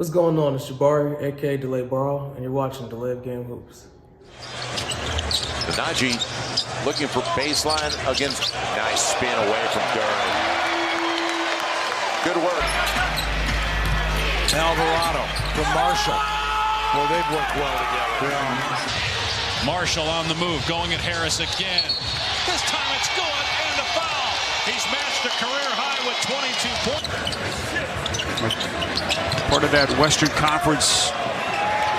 What's going on? It's Jabari, aka delaybaro, and you're watching Delayed Game Hoops. Naji looking for baseline against. Nice spin away from Durham. Good work. Alvarado from Marshall. Well, they've worked well together. Yeah. Marshall on the move, going at Harris again. This time it's good, and a foul. He's matched a career high with 22 points. Part of that Western Conference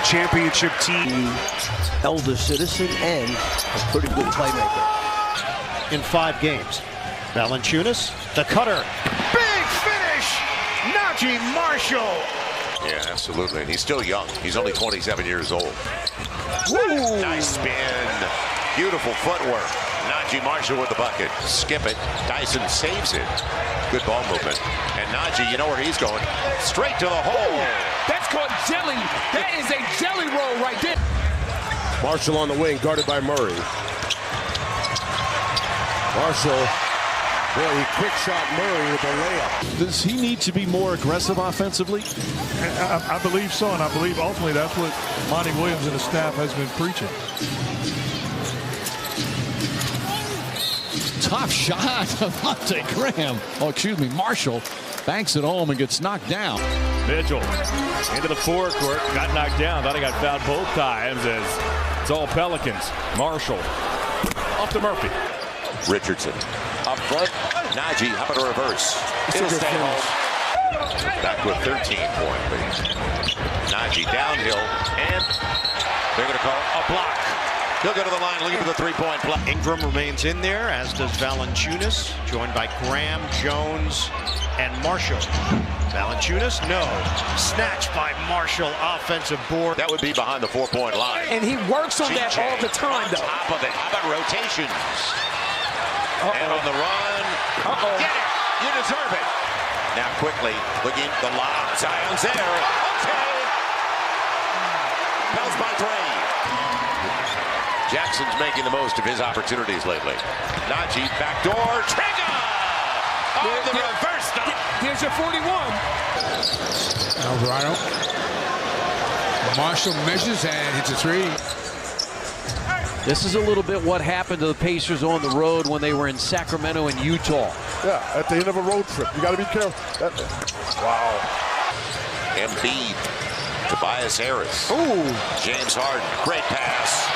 championship team. Elder citizen and a pretty good playmaker. In 5 games. Valanciunas, the cutter. Big finish! Naji Marshall! Yeah, absolutely. And he's still young. He's only 27 years old. Woo! Nice spin. Beautiful footwork. Naji Marshall with the bucket. Skip it. Dyson saves it. Good ball movement. And Naji, you know where he's going. Straight to the hole. That's called jelly. That is a jelly roll right there. Marshall on the wing, guarded by Murray. Marshall, boy, he quick shot Murray with a layup. Does he need to be more aggressive offensively? I believe so, and I believe ultimately that's what Monty Williams and the staff has been preaching. Tough shot of Graham. Oh, excuse me, Marshall banks it home and gets knocked down. Mitchell into the forecourt, got knocked down. Thought he got fouled both times as it's all Pelicans. Marshall off to Murphy. Richardson up front. Naji, how about a reverse? It'll stay home. Back to a 13-point lead. Naji downhill, and they're going to call a block. He'll go to the line, looking for the three-point block. Ingram remains in there, as does Valanciunas, joined by Graham, Jones, and Marshall. Valanciunas, no. Snatched by Marshall, offensive board. That would be behind the 4-point line. And he works on that all the time, though. On top of it, how about rotations? And on the run, get it, you deserve it. Now quickly, looking, the lob, Zion's there. Okay. Pels by 3. Jackson's making the most of his opportunities lately. Naji, backdoor, trigger! Oh, the reverse stop. There's your 41. Alvarado. Marshall measures and hits a 3. This is a little bit what happened to the Pacers on the road when they were in Sacramento and Utah. Yeah, at the end of a road trip. You got to be careful. Wow. Embiid, Tobias Harris. Ooh. James Harden, great pass.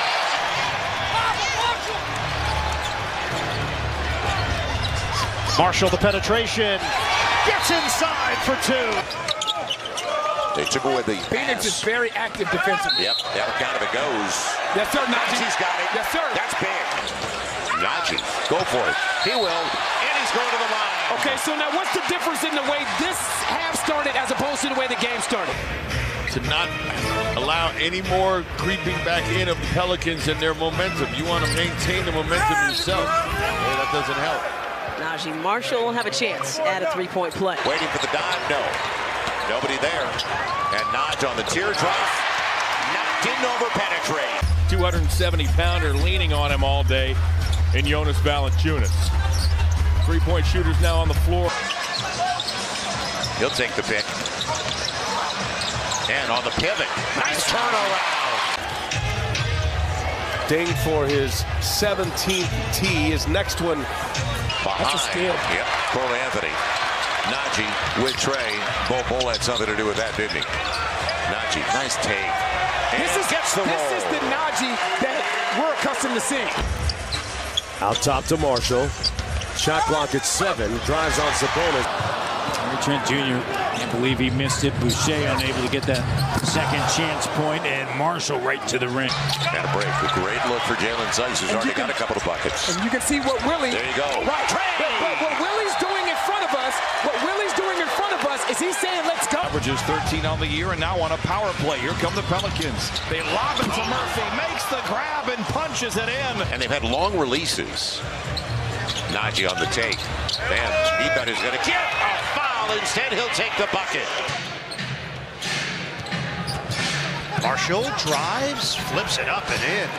Marshall, the penetration. Gets inside for 2. They took away the Phoenix is very active defensively. Yep, that kind of it goes. Yes, sir, Naji. Naji's got it. Yes, sir. That's big. Naji, go for it. He will, and he's going to the line. Okay, so now what's the difference in the way this half started as opposed to the way the game started? To not allow any more creeping back in of the Pelicans and their momentum. You want to maintain the momentum yourself. Yeah, that doesn't help. Naji Marshall will have a chance at a 3-point play. Waiting for the dive, no. Nobody there. And Naj on the teardrop. Not didn't over-penetrate. 270-pounder leaning on him all day in Jonas Valanciunas. 3-point shooters now on the floor. He'll take the pick. And on the pivot. Nice turnaround. Ding for his 17th tee. His next one. Behind. That's a steal. Yep, Cole Anthony. Naji with Trey. Bo had something to do with that, didn't he? Naji, nice take. And This is the Naji that we're accustomed to seeing. Out top to Marshall. Shot clock at 7. Drives on Sabonis. Trent Jr. can't believe he missed it. Boucher unable to get that second chance point, and Marshall right to the ring. And a break. A great look for Jalen Sykes, who's already got a couple of buckets. And you can see what Willie. There you go. Right. But what Willie's doing in front of us, is he's saying, let's go. Averages 13 on the year, and now on a power play. Here come the Pelicans. They lob it to Murphy, makes the grab and punches it in. And they've had long releases. Naji on the take. Man, he bet he's going to get a foul. Instead, he'll take the bucket. Marshall drives, flips it up and in.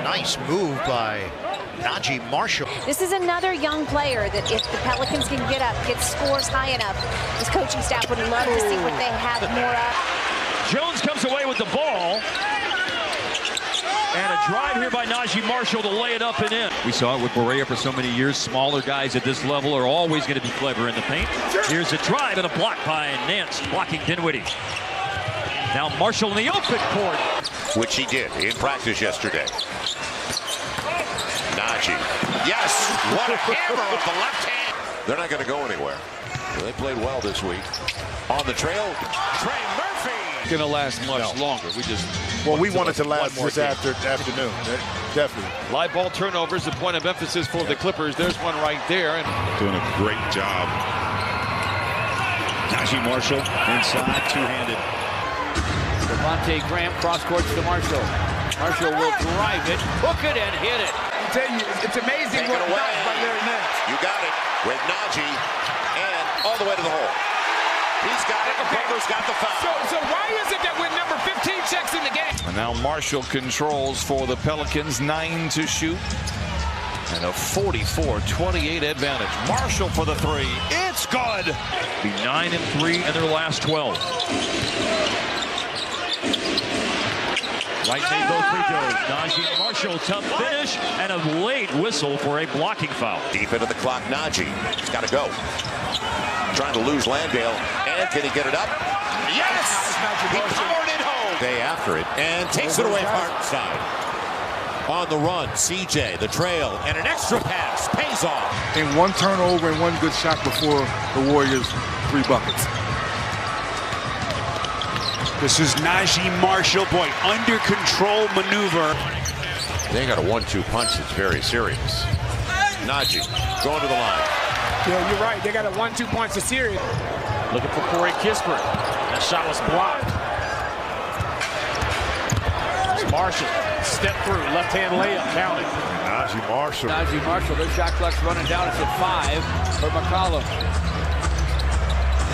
Nice move by Naji Marshall. This is another young player that if the Pelicans can get scores high enough, this coaching staff would love to see what they have more of. Jones comes away with the ball. And a drive here by Naji Marshall to lay it up and in. We saw it with Berea for so many years. Smaller guys at this level are always going to be clever in the paint. Here's a drive and a block by Nance, blocking Dinwiddie. Now Marshall in the open court. Which he did in practice yesterday. Naji. Yes! What a hammer with the left hand. They're not going to go anywhere. They played well this week. On the trail, Trey Murphy. Going to last much longer. We want it to last this afternoon. Definitely. Live ball turnovers, the point of emphasis for the Clippers. There's one right there. And doing a great job. Naji Marshall inside, two-handed. Devontae Graham cross court to Marshall. Marshall will drive it, hook it, and hit it. I tell you, it's amazing what knocked by Larry Nance. You got it with Naji and all the way to the hole. He's got it. Butler's got the foul. So why is it that we're number 15 checks in the game? And now Marshall controls for the Pelicans, 9 to shoot. And a 44-28 advantage. Marshall for the three. It's good. Be 9-3 in their last 12. Right made both free throws. Naji Marshall, tough finish, and a late whistle for a blocking foul. Deep into the clock, Naji. He's got to go. Trying to lose Landale. And can he get it up? Yes! He powered it home. Day after it. And takes it away far side. On the run, CJ, the trail, and an extra pass. Pays off. And one turnover and one good shot before the Warriors' 3 buckets. This is Naji Marshall, boy, under control maneuver. They got a 1-2 punch that's very serious. Naji going to the line. Yeah, you're right. They got a 1-2 punch that's serious. Looking for Corey Kispert. That shot was blocked. Marshall, step through, left-hand layup, counted. Naji Marshall. Naji Marshall, their shot clock's running down. It's at 5 for McCollum.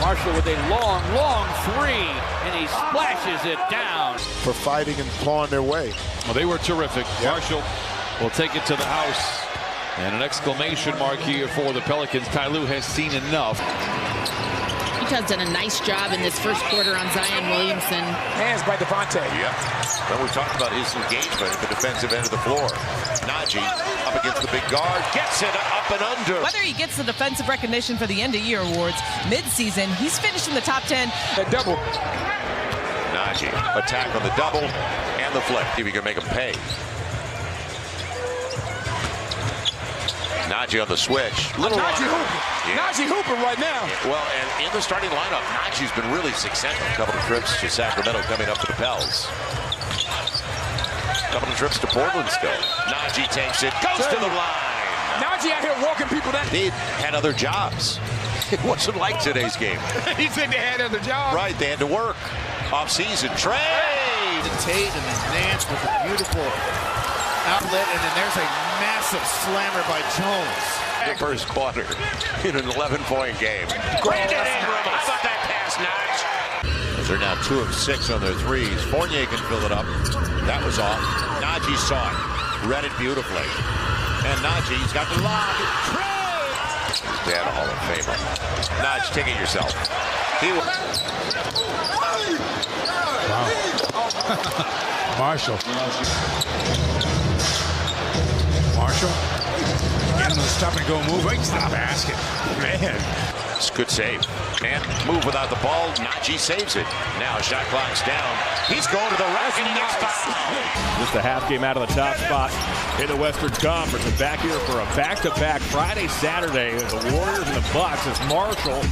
Marshall with a long three, and he splashes it down. For fighting and clawing their way. Well, they were terrific. Yep. Marshall will take it to the house. And an exclamation mark here for the Pelicans. Ty Lue has seen enough. Utah's done a nice job in this first quarter on Zion Williamson. Hands by Devontae. Yeah. Well, we talked about his engagement at the defensive end of the floor. Naji up against the big guard. Gets it up and under. Whether he gets the defensive recognition for the end-of-year awards mid-season, he's finished in the top 10. A double. Naji attack on the double and the flip. See if he can make him pay. Naji on the switch. Naji Hooper. Yeah. Naji Hooper right now. Well, and in the starting lineup, Naji's been really successful. A couple of trips to Sacramento coming up to the Pels. A couple of trips to Portland still. Naji takes it, goes to the line. Naji out here walking people down. They had other jobs. It wasn't like today's game. He said they had other jobs. Right, they had to work. Off-season, Trey. And Tate and then Nance with a beautiful outlet, and then there's a massive slammer by Jones. The first quarter in an 11-point game. Brandon Ingram, I thought that pass nice. They're now 2 of 6 on their threes. Fournier can fill it up. That was off. Naji saw it, read it beautifully. And Naji's got the lock. Trey! Dad, a Hall of Famer. Naji, take it yourself. He will. Wow. Marshall. Getting the stop and go move. Stop asking. Man. It's a good save. And move without the ball. Naji saves it. Now shot clock's down. He's going to the rack and he gets fouled. Just a half game out of the top spot in the Western Conference. And back here for a back-to-back Friday, Saturday. The Warriors and the Bucks as Marshall.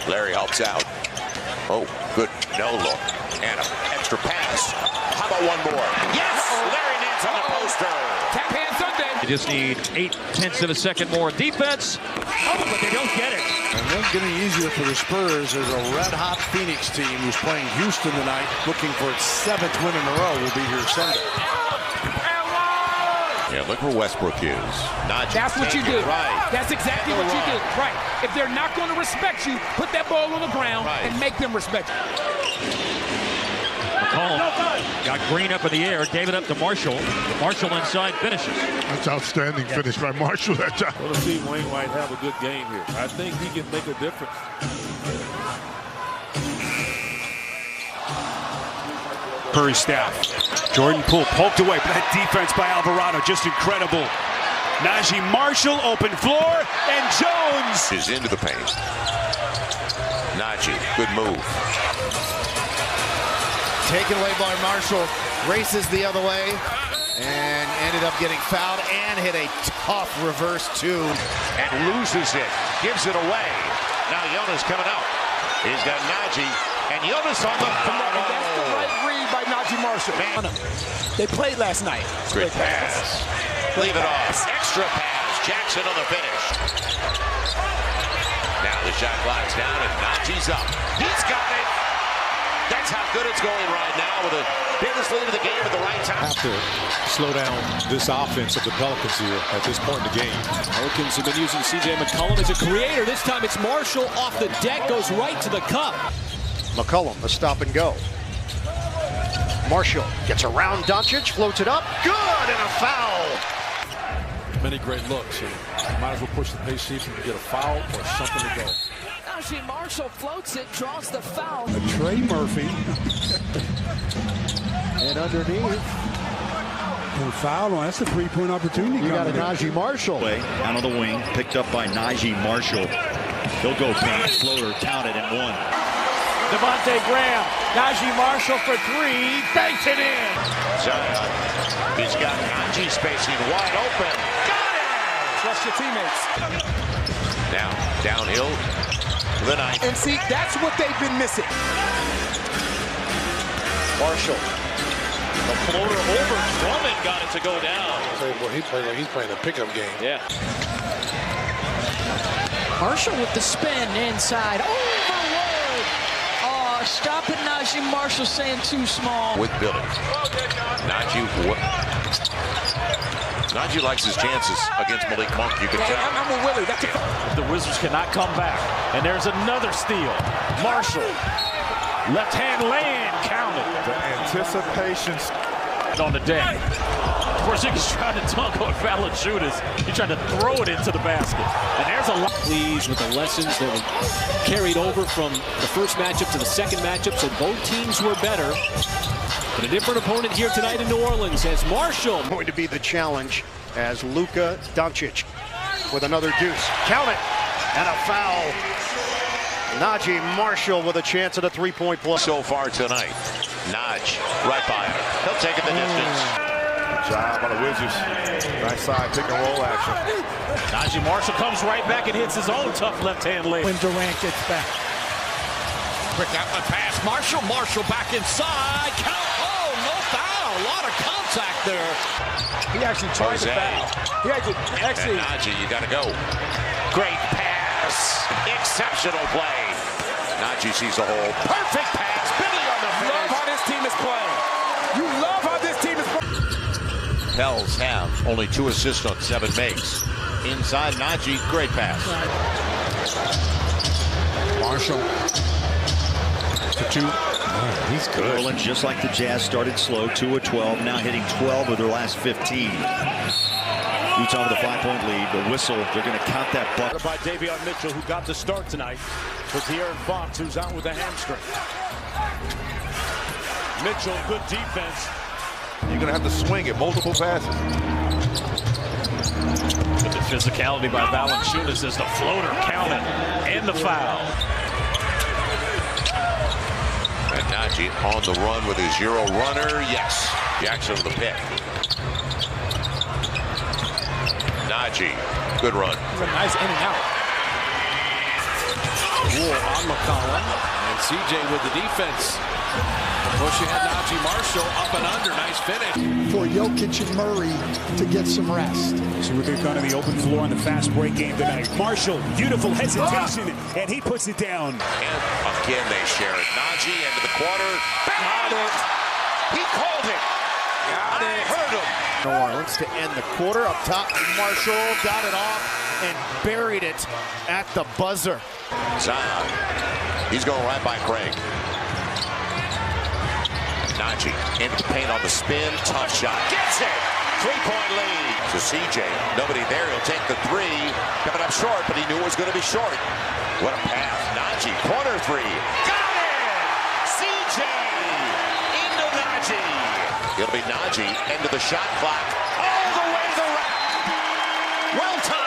Larry helps out. Oh, good no look. And an extra pass. How about one more? Yes! Larry Nance on the poster. Tap hand Sunday. They just need 0.8 of a second more defense. Oh, but they don't get it. And then getting easier for the Spurs. There's a red-hot Phoenix team who's playing Houston tonight, looking for its 7th win in a row. Will be here Sunday. Yeah, look where Westbrook is. That's what you do. Right. That's exactly what you do. Right. If they're not going to respect you, put that ball on the ground and make them respect you. McCollum got Green up in the air, gave it up to Marshall. Marshall inside finishes. That's outstanding finish by Marshall that time. I want to see Wayne White have a good game here. I think he can make a difference. Curry staff. Jordan Poole poked away, but that defense by Alvarado just incredible. Naji Marshall, open floor, and Jones is into the paint. Naji, good move. Taken away by Marshall, races the other way, and ended up getting fouled and hit a tough reverse two. And loses it, gives it away. Now Jonas coming out. He's got Naji, and Jonas on the foul. That's the right read by Naji Marshall. Man. They played last night. Great pass. Leave it off. Extra pass. Jackson on the finish. Now the shot clock's down and Naji's up. He's got it. That's how good it's going right now with the biggest lead of the game at the right time. Have to slow down this offense of the Pelicans here at this point in the game. Pelicans have been using C.J. McCollum as a creator. This time it's Marshall off the deck, goes right to the cup. McCollum, a stop and go. Marshall gets around Doncic, floats it up. Good, and a foul. Many great looks. And you might as well push the pace, see if you can get a foul or something to go. Naji Marshall floats it, draws the foul. Trey Murphy. And underneath. Foul on. That's a three-point opportunity. You got a Naji Marshall. Out on the wing, picked up by Naji Marshall. He'll go paint, floater, counted and one. Devontae Graham, Naji Marshall for three, banks it in. Zion, he's got Naji spacing wide open. Got it! Trust your teammates. Now, downhill to the ninth. And see, that's what they've been missing. Marshall. The floater over Drummond got it to go down. Well, he's playing a pickup game. Yeah. Marshall with the spin inside. Overload. Oh, stopping Naji Marshall saying too small. With Billy. Naji likes his chances against Malik Monk. You can tell. I'm with Willie. That's The Wizards cannot come back. And there's another steal. Marshall. Left hand land counted. The anticipation on the deck. Porzingis trying to dunk on Valanciunas. He tried to throw it into the basket. And there's a lot. Pleased with the lessons that were carried over from the first matchup to the second matchup, so both teams were better. But a different opponent here tonight in New Orleans as Marshall. Going to be the challenge as Luka Doncic with another deuce. Count it. And a foul. Naji Marshall with a chance at a three-point play. So far tonight. Naj right by him. He'll take it the distance. Job on the Wizards. Nice side pick and roll action. Naji Marshall comes right back and hits his own tough left-hand leg. When Durant gets back. Quick outlet pass. Marshall back inside. Count. Oh, no foul. A lot of contact there. He actually tried to foul. He actually. Naji, you got to go. Great pass. Exceptional play. Naji sees the hole. Perfect pass. Billy on the finish. Love how this team is playing. You love how this team is playing. Pels have only 2 assists on 7 makes. Inside Naji, great pass. Marshall. To 2. Oh, he's good. New Orleans, just like the Jazz, started slow, 2 of 12, now hitting 12 of their last 15. Utah with a 5-point lead. The whistle, they're going to count that bucket. By Davion Mitchell, who got the start tonight, for De'Aaron Fox, who's out with a hamstring. Mitchell, good defense. You're going to have to swing it, multiple passes. But the physicality by Valanciunas as the floater counted and the foul. And Naji on the run with his Euro runner. Yes. Jackson with the pick. Naji, good run. It was a nice in and out. War on McCollum. And CJ with the defense. Pushing at Naji Marshall up and under. Nice finish. For Jokic and Murray to get some rest. So we're going to the open floor on the fast break game tonight. Marshall, beautiful hesitation, and he puts it down. And again they share it. Naji into the corner. Got it. He called it. I heard him. New Orleans to end the quarter. Up top, Marshall got it off and buried it at the buzzer. Zion. He's going right by Craig. Naji into the paint on the spin. Tough shot. Gets it. 3-point lead. So CJ, nobody there. He'll take the three. Coming up short, but he knew it was going to be short. What a pass. Naji, corner three. Got it! CJ into Naji. It'll be Naji into the shot clock. All the way to the rack. Well timed.